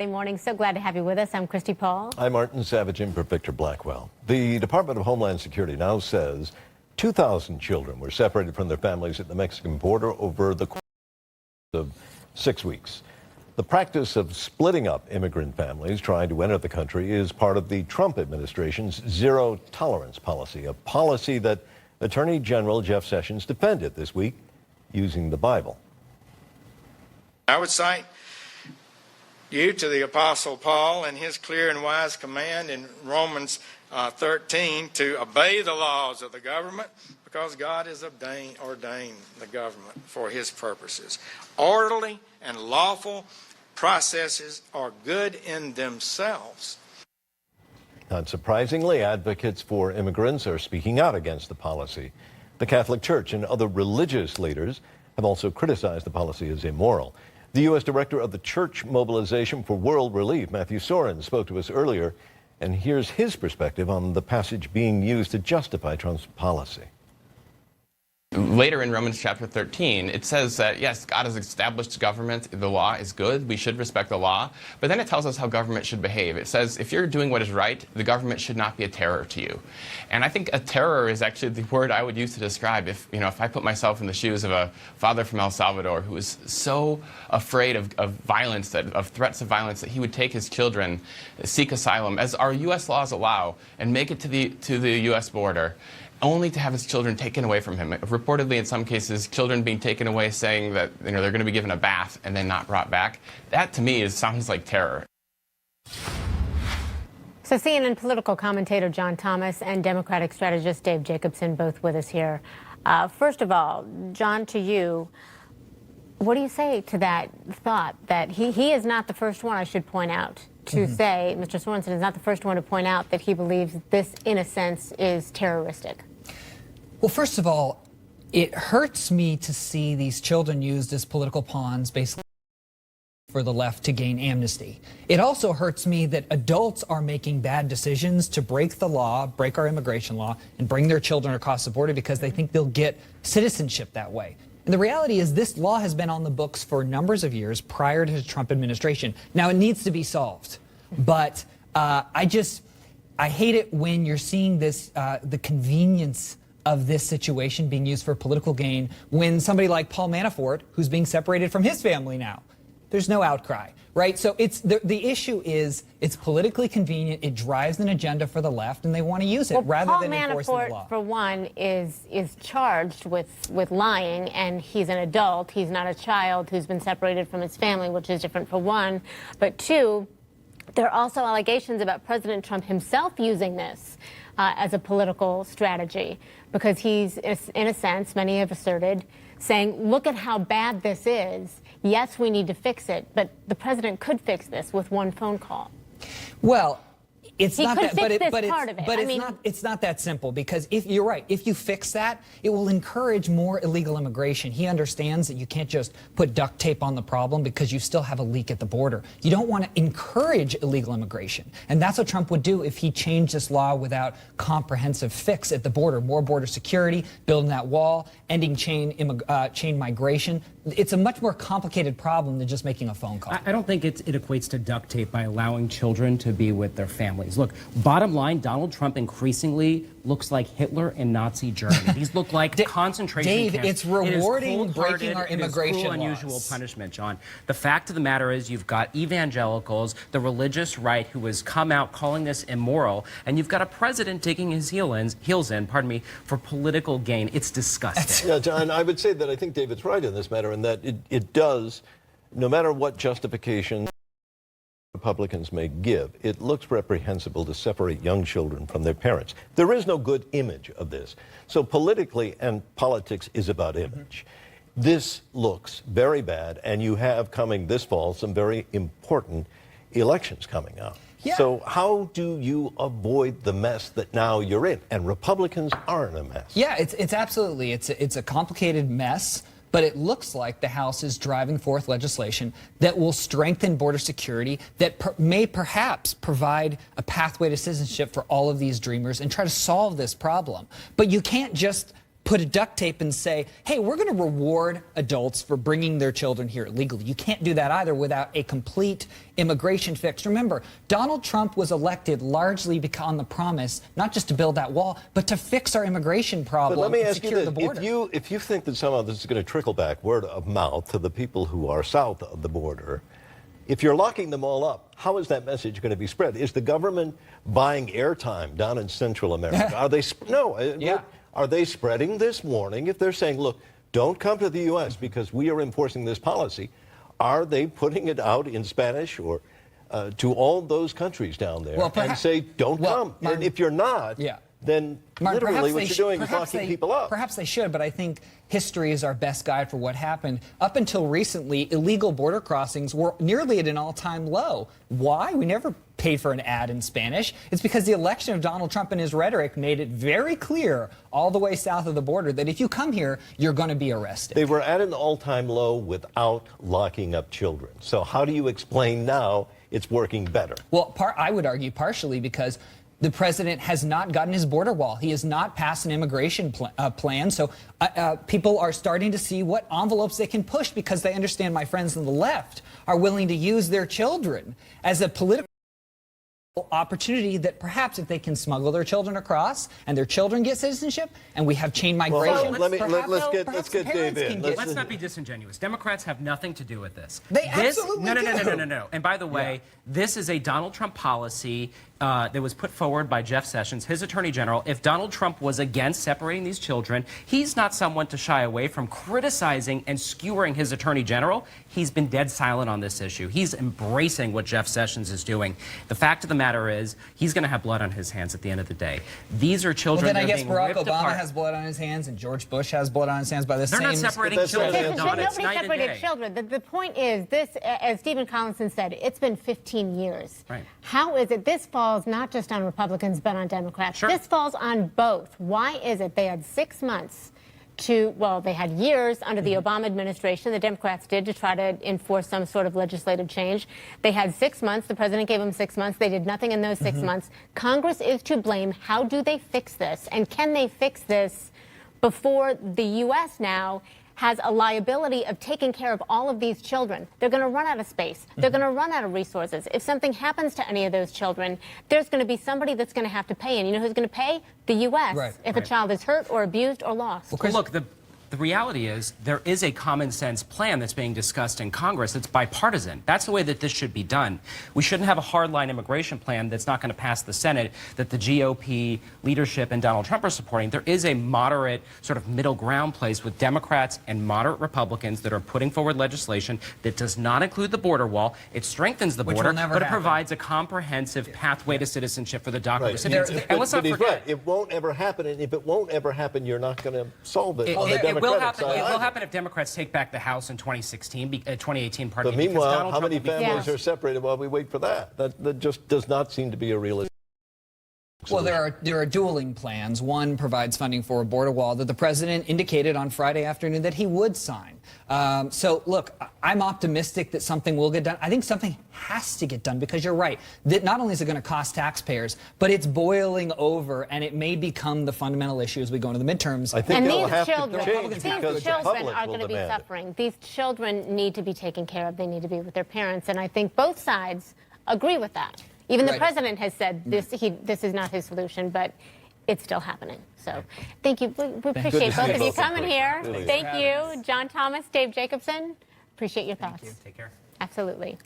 Good morning. So glad to have you with us. I'm Christy Paul. I'm Martin Savage in for Victor Blackwell. The Department of Homeland Security now says 2,000 children were separated from their families at the Mexican border over the course of 6 weeks. The practice of splitting up immigrant families trying to enter the country is part of the Trump administration's zero tolerance policy, a policy that Attorney General Jeff Sessions defended this week using the Bible. I would cite you to the Apostle Paul and his clear and wise command in Romans 13 to obey the laws of the government because God has ordained the government for his purposes. Orderly and lawful processes are good in themselves. Not surprisingly, advocates for immigrants are speaking out against the policy. The Catholic Church and other religious leaders have also criticized the policy as immoral. The U.S. Director of the Church Mobilization for World Relief, Matthew Soren, spoke to us earlier, and here's his perspective on the passage being used to justify Trump's policy. Later in Romans chapter 13, it says that, yes, God has established government. The law is good. We should respect the law. But then it tells us how government should behave. It says if you're doing what is right, the government should not be a terror to you. And I think a terror is actually the word I would use to describe if I put myself in the shoes of a father from El Salvador who is so afraid of violence, of threats of violence, that he would take his children, seek asylum, as our U.S. laws allow, and make it to the U.S. border, only to have his children taken away from him. Reportedly, in some cases, children being taken away saying that they're going to be given a bath and then not brought back. That, to me, sounds like terror. So CNN political commentator John Thomas and Democratic strategist Dave Jacobson both with us here. First of all, John, to you, what do you say to that thought that he is not the first one, I should point out, to say, Mr. Sorensen is not the first one to point out that he believes this, in a sense, is terroristic? Well, first of all, it hurts me to see these children used as political pawns, basically, for the left to gain amnesty. It also hurts me that adults are making bad decisions to break the law, break our immigration law, and bring their children across the border because they think they'll get citizenship that way. And the reality is this law has been on the books for numbers of years prior to the Trump administration. Now, it needs to be solved. But I hate it when you're seeing this, the convenience of this situation being used for political gain when somebody like Paul Manafort, who's being separated from his family now, there's no outcry, right? So it's the issue is it's politically convenient. It drives an agenda for the left, and they want to use it rather than enforcing the law. Paul Manafort, for one, is charged with lying, and he's an adult. He's not a child who's been separated from his family, which is different for one. But two, there are also allegations about President Trump himself using this as a political strategy, because he's, in a sense, many have asserted, saying, look at how bad this is. Yes, we need to fix it, but the president could fix this with one phone call. Well, it's he not could that, fix but, this but, part it's, of it. but it's not that simple, because if you're right, if you fix that, it will encourage more illegal immigration. He understands that you can't just put duct tape on the problem because you still have a leak at the border. You don't want to encourage illegal immigration, and that's what Trump would do if he changed this law without comprehensive fix at the border. More border security, building that wall, ending chain migration. It's a much more complicated problem than just making a phone call. I don't think it equates to duct tape by allowing children to be with their families. Look, bottom line, Donald Trump increasingly looks like Hitler in Nazi Germany. These look like concentration camps. Dave, it's rewarding breaking our immigration laws. Unusual punishment, John. The fact of the matter is you've got evangelicals, the religious right, who has come out calling this immoral, and you've got a president digging his heels in, for political gain. It's disgusting. Yeah, John, I would say that I think David's right in this matter, in that it does, no matter what justification Republicans may give, it looks reprehensible to separate young children from their parents. There is no good image of this. So politically, and politics is about image, this looks very bad, and you have coming this fall some very important elections coming up. Yeah. So how do you avoid the mess that now you're in? And Republicans aren't a mess. Yeah, it's absolutely, it's a complicated mess. But it looks like the House is driving forth legislation that will strengthen border security, that may perhaps provide a pathway to citizenship for all of these dreamers and try to solve this problem. But you can't just put a duct tape and say, hey, we're going to reward adults for bringing their children here illegally. You can't do that either without a complete immigration fix. Remember, Donald Trump was elected largely on the promise not just to build that wall, but to fix our immigration problem But let me and ask you secure the this. border. If you think that somehow this is going to trickle back word of mouth to the people who are south of the border, if you're locking them all up, how is that message going to be spread? Is the government buying airtime down in Central America? Are they Are they spreading this warning? If they're saying, look, don't come to the U.S. because we are enforcing this policy, are they putting it out in Spanish or to all those countries down there and say, don't come? And if you're not, then Mark, literally what you're doing is locking people up. Perhaps they should, but I think history is our best guide for what happened. Up until recently, illegal border crossings were nearly at an all-time low. Why? We never paid for an ad in Spanish. It's because the election of Donald Trump and his rhetoric made it very clear all the way south of the border that if you come here, you're going to be arrested. They were at an all-time low without locking up children. So how do you explain now it's working better? Well, I would argue partially because the president has not gotten his border wall. He has not passed an immigration plan. So people are starting to see what envelopes they can push because they understand my friends on the left are willing to use their children as a political opportunity that perhaps if they can smuggle their children across and their children get citizenship and we have chain migration. Well, let's get Dave in. Let's not be disingenuous. Democrats have nothing to do with this. They absolutely do. No. And by the way, this is a Donald Trump policy that was put forward by Jeff Sessions, his attorney general. If Donald Trump was against separating these children, he's not someone to shy away from criticizing and skewering his attorney general. He's been dead silent on this issue. He's embracing what Jeff Sessions is doing. The fact of the matter is, he's going to have blood on his hands at the end of the day. These are children well, then that I are guess being Barack ripped Obama apart. has blood on his hands and George Bush has blood on his hands by the same... They're not separating children. Nobody separated children. The point is, this, as Stephen Collinson said, it's been 15 years. Right. How is it this falls not just on Republicans but on Democrats? Sure. This falls on both. Why is it they had 6 months to, well, they had years under the Obama administration, the Democrats did, to try to enforce some sort of legislative change. They had 6 months. The president gave them 6 months. They did nothing in those 6 months. Congress is to blame. How do they fix this? And can they fix this before the U.S. now has a liability of taking care of all of these children? They're going to run out of space. They're going to run out of resources. If something happens to any of those children, there's going to be somebody that's going to have to pay. And you know who's going to pay? The U.S. If a child is hurt or abused or lost. Well, look, the reality is there is a common sense plan that's being discussed in Congress that's bipartisan. That's the way that this should be done. We shouldn't have a hardline immigration plan that's not going to pass the Senate that the GOP leadership and Donald Trump are supporting. There is a moderate sort of middle ground place with Democrats and moderate Republicans that are putting forward legislation that does not include the border wall. It strengthens the border, but it provides a comprehensive pathway to citizenship for the DACA recipients. And let's not forget, it won't ever happen. And if it won't ever happen, you're not going to solve it. It will happen if Democrats take back the House in 2018. But meanwhile, how many families are separated while we wait for that? That just does not seem to be a realistic solution. Well, there are dueling plans. One provides funding for a border wall that the president indicated on Friday afternoon that he would sign. So, look, I'm optimistic that something will get done. I think something has to get done because you're right. That not only is it going to cost taxpayers, but it's boiling over, and it may become the fundamental issue as we go into the midterms. I think these have children, to change these because children the public are will going to be demand suffering. These children need to be taken care of. They need to be with their parents, and I think both sides agree with that. Even the president has said this is not his solution, but it's still happening. So thank you. We appreciate both of you coming here. Really. Thank you. John Thomas, Dave Jacobson. Appreciate your thoughts. Thank you. Take care. Absolutely.